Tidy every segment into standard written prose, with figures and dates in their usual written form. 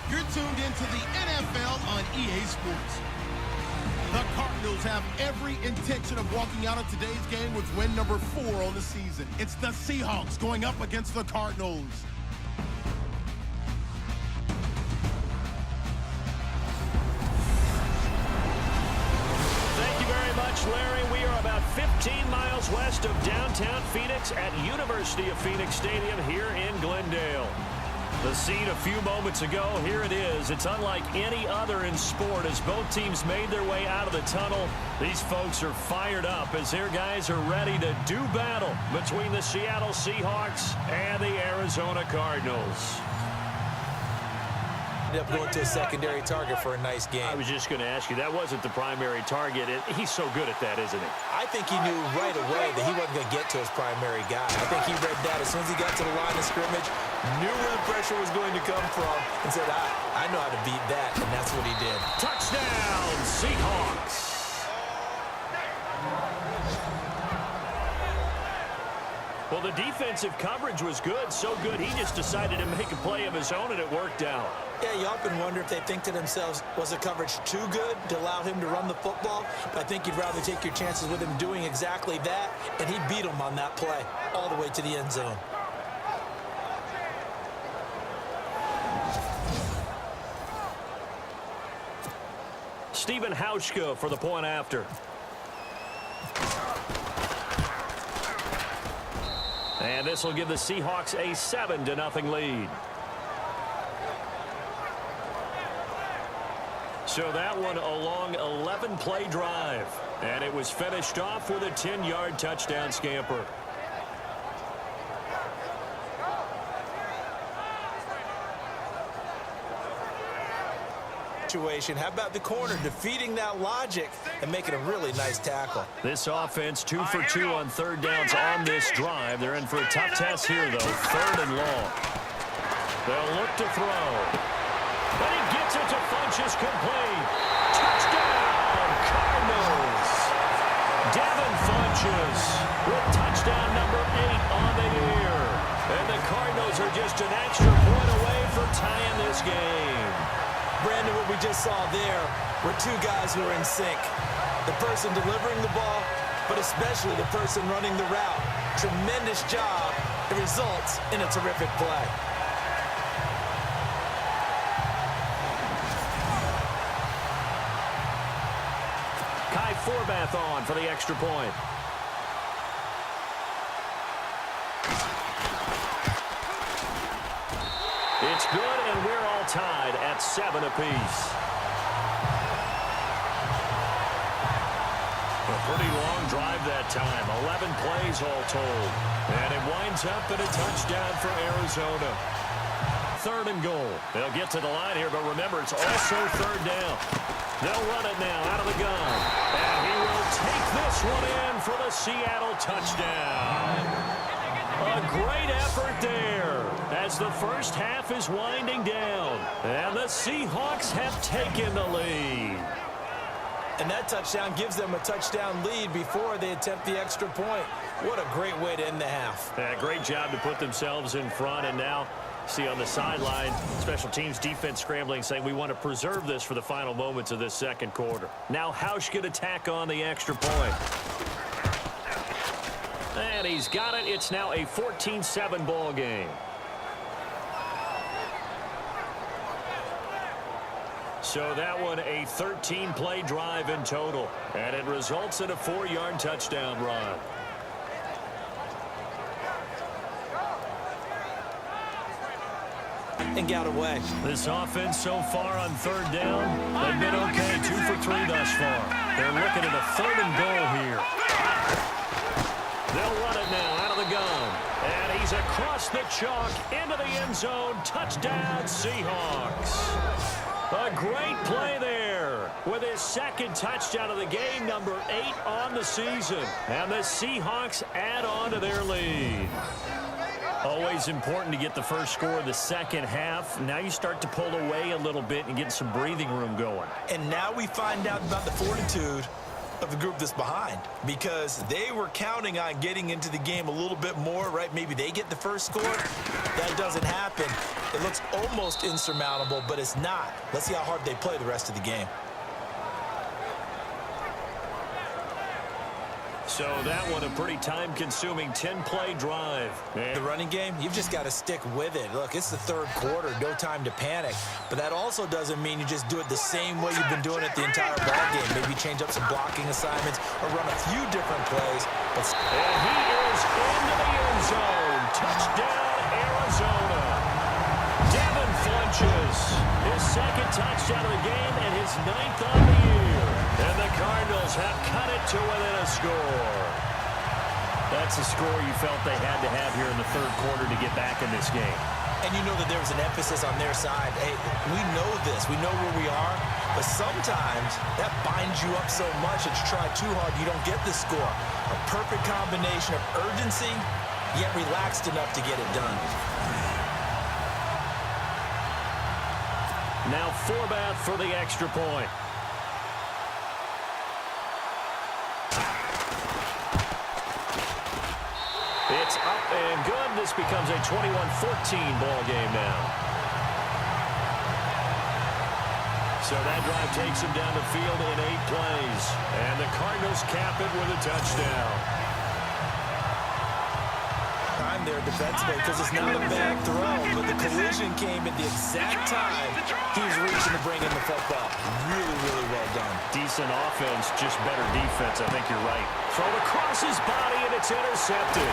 You're tuned into the NFL on EA Sports. The Cardinals have every intention of walking out of today's game with win number 4 on the season. It's the Seahawks going up against the Cardinals. Thank you very much, Larry. We are about 15 miles west of downtown Phoenix at University of Phoenix Stadium here in Glendale. The scene a few moments ago, here it is. It's unlike any other in sport as both teams made their way out of the tunnel. These folks are fired up as their guys are ready to do battle between the Seattle Seahawks and the Arizona Cardinals. Ended up going to a secondary target for a nice game. I was just going to ask you, that wasn't the primary target. He's so good at that, isn't he? I think he knew right away that he wasn't going to get to his primary guy. I think he read that as soon as he got to the line of scrimmage, knew where the pressure was going to come from, and said, I know how to beat that, and that's what he did. Touchdown, Seahawks. Well, the defensive coverage was good, so good he just decided to make a play of his own, and it worked out. Yeah, you often wonder if they think to themselves, was the coverage too good to allow him to run the football? But I think you'd rather take your chances with him doing exactly that, and he beat him on that play all the way to the end zone. Stephen Hauschka for the point after. And this will give the Seahawks a 7-0 lead. So that one a long 11-play drive. And it was finished off with a 10-yard touchdown scamper. How about the corner defeating that logic and making a really nice tackle? This offense 2 for 2 on third downs on this drive. They're in for a tough test here, though. 3rd and long. They'll look to throw. But he gets it to Funchess complete. Touchdown, Cardinals. Devin Funchess with touchdown number 8 on the year. And the Cardinals are just an extra point away from tying this game. Brandon, what we just saw there were two guys who are in sync. The person delivering the ball, but especially the person running the route. Tremendous job. It results in a terrific play. Kai Forbath on for the extra point. It's good, and we're all tied at 7 apiece. A pretty long drive that time. 11 plays all told. And it winds up in a touchdown for Arizona. 3rd and goal. They'll get to the line here, but remember, it's also 3rd down. They'll run it now out of the gun. And he will take this one in for the Seattle touchdown. A great effort there as the first half is winding down. And the Seahawks have taken the lead. And that touchdown gives them a touchdown lead before they attempt the extra point. What a great way to end the half. Yeah, great job to put themselves in front. And now, see on the sideline, special teams defense scrambling, saying we want to preserve this for the final moments of this second quarter. Now Hauschka to tack on the extra point. And he's got it. It's now a 14-7 ball game. So that one a 13-play drive in total. And it results in a 4-yard touchdown run. And got away. This offense so far on 3rd down, they've been okay. 2 for 3 thus far. They're looking at a 3rd and goal here. They'll run it now out of the gun. And he's across the chalk into the end zone. Touchdown, Seahawks. A great play there with his 2nd touchdown of the game, number 8 on the season. And the Seahawks add on to their lead. Always important to get the first score of the second half. Now you start to pull away a little bit and get some breathing room going. And now we find out about the fortitude of the group that's behind, because they were counting on getting into the game a little bit more, right? Maybe they get the first score. That doesn't happen. It looks almost insurmountable, but it's not. Let's see how hard they play the rest of the game. So that one a pretty time-consuming 10-play drive. The running game, you've just got to stick with it. Look, it's the third quarter, no time to panic. But that also doesn't mean you just do it the same way you've been doing it the entire ball game. Maybe change up some blocking assignments or run a few different plays. And he is into the end zone. Touchdown, Arizona. Devin Funches, his second touchdown of the game and his 9th on the year. And the Cardinals have cut it to within a score. That's a score you felt they had to have here in the third quarter to get back in this game. And you know that there was an emphasis on their side. Hey, we know this. We know where we are. But sometimes that binds you up so much that you try too hard, you don't get the score. A perfect combination of urgency, yet relaxed enough to get it done. Now Forbath for the extra point. It's up and good. This becomes a 21-14 ball game now. So that drive takes him down the field in 8 plays. And the Cardinals cap it with a touchdown. Time there defensively because it's not a bad throw, but the collision came at the exact time he was reaching to bring in the football. Really, really well done. Decent offense, just better defense. I think you're right. Throw across his body, and it's intercepted.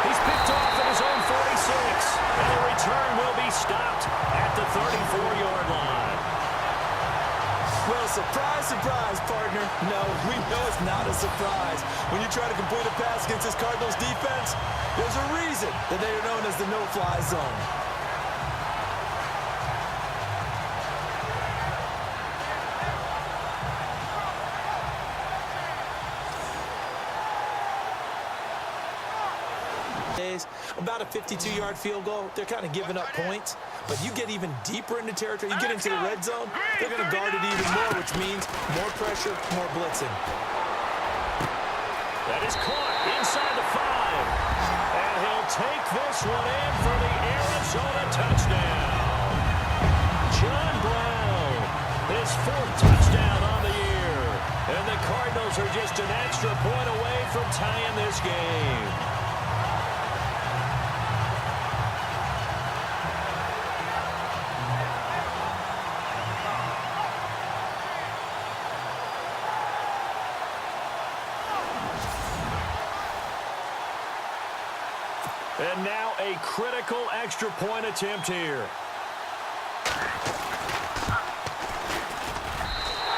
He's picked off at his own 46, and the return will be stopped at the 34-yard line. Well, surprise, surprise, partner. No, we know it's not a surprise. When you try to complete a pass against this Cardinals defense, there's a reason that they are known as the no-fly zone. About a 52-yard field goal, they're kind of giving up points. But you get even deeper into territory, you get into the red zone, they're going to guard it even more, which means more pressure, more blitzing. That is caught inside the 5. And he'll take this one in for the Arizona touchdown. John Brown, his 4th touchdown on the year. And the Cardinals are just an extra point away from tying this game. And now a critical extra point attempt here.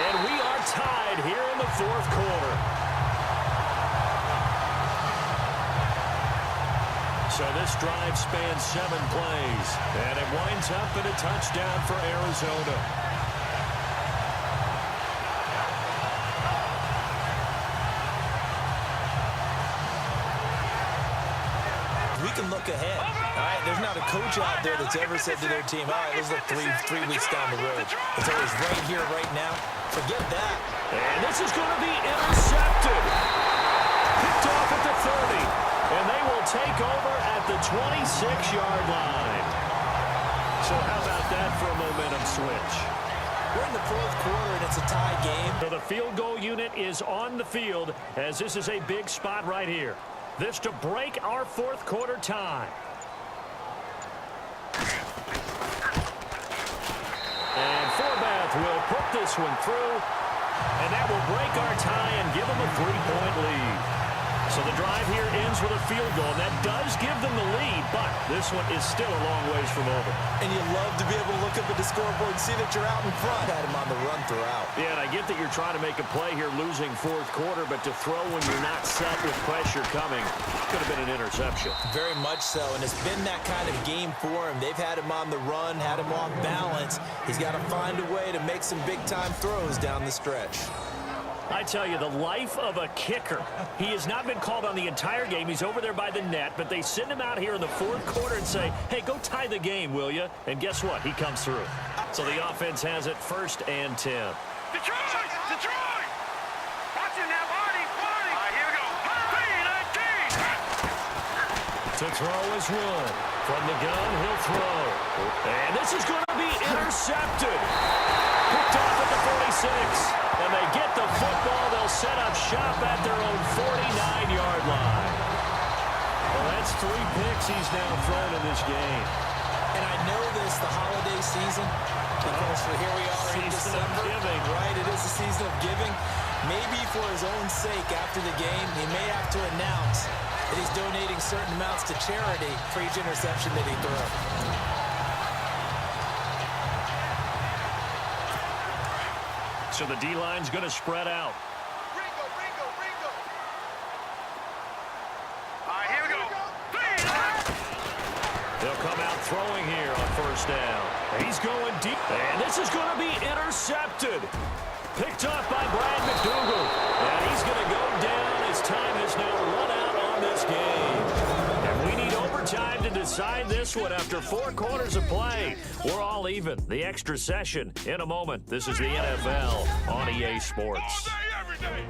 And we are tied here in the 4th quarter. So this drive spans 7 plays. And it winds up in a touchdown for Arizona. We can look ahead. All right, there's not a coach out there that's ever said to their team, all right, let's look three weeks down the road. It's always right here, right now. Forget that. And this is going to be intercepted. Picked off at the 30. And they will take over at the 26-yard line. So how about that for a momentum switch? We're in the 4th quarter, and it's a tie game. So the field goal unit is on the field, as this is a big spot right here. This to break our 4th quarter tie. And Forbath will put this one through, and that will break our tie and give them a 3-point lead. So the drive here ends with a field goal, and that does give them the lead, but this one is still a long ways from over. And you love to be able to look up at the scoreboard and see that you're out in front. Had him on the run throughout. Yeah, and I get that you're trying to make a play here losing 4th quarter, but to throw when you're not set with pressure coming could have been an interception. Very much so, and it's been that kind of game for him. They've had him on the run, had him off balance. He's got to find a way to make some big-time throws down the stretch. I tell you, the life of a kicker. He has not been called on the entire game. He's over there by the net, but they send him out here in the 4th quarter and say, hey, go tie the game, will you? And guess what? He comes through. So the offense has it 1st and 10. Detroit! Detroit! Watch it! To throw is Wood. From the gun, he'll throw. And this is going to be intercepted. Picked off at the 46. And they get the football. They'll set up shop at their own 49-yard line. Well, that's 3 picks he's now thrown in this game. And I know this, the holiday season, because here we are in December. Giving. Right, it is a season of giving. Maybe for his own sake after the game, he may have to announce that he's donating certain amounts to charity for each interception that he threw. So the D-line's going to spread out. Ringo. All right, here we go. They'll come out throwing here on first down. He's going deep. And this is going to be intercepted. Picked off by Brad McDougal. And he's going to go down. His time has now run out on this game. And we need overtime to decide this one after 4 quarters of play. We're all even. The extra session in a moment. This is the NFL on EA Sports. All day, every day.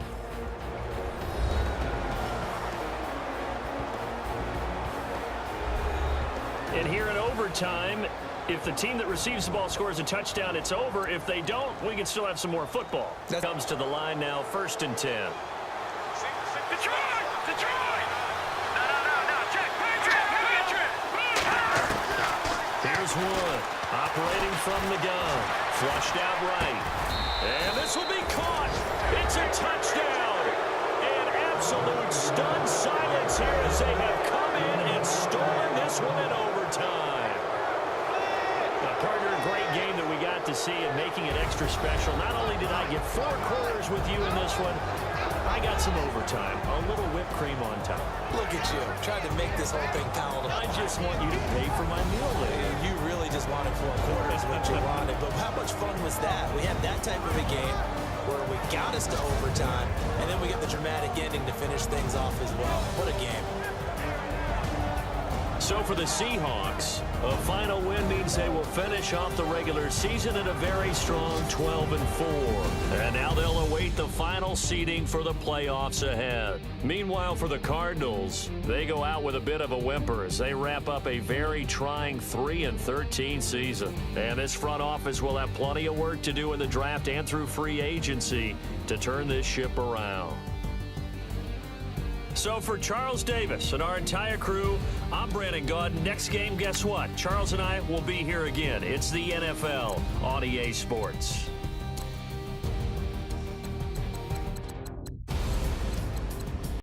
And here in overtime, if the team that receives the ball scores a touchdown, it's over. If they don't, we can still have some more football. Comes to the line now, 1st and 10. Detroit! No, check. Patriot! Here's Wood, operating from the gun. Flushed out right. And this will be caught. It's a touchdown. And absolute stunned silence here as they have come in and stolen this one in overtime. Partner, a great game that we got to see and making it extra special. Not only did I get 4 quarters with you in this one, I got some overtime. A little whipped cream on top. Look at you, trying to make this whole thing palatable. I just want you to pay for my meal later. You really just wanted 4 quarters what you wanted, but how much fun was that? We had that type of a game where we got us to overtime, and then we get the dramatic ending to finish things off as well. What a game. So for the Seahawks, a final win means they will finish off the regular season at a very strong 12-4. And now they'll await the final seeding for the playoffs ahead. Meanwhile, for the Cardinals, they go out with a bit of a whimper as they wrap up a very trying 3-13 season. And this front office will have plenty of work to do in the draft and through free agency to turn this ship around. So for Charles Davis and our entire crew, I'm Brandon Gaudin. Next game, guess what? Charles and I will be here again. It's the NFL on EA Sports.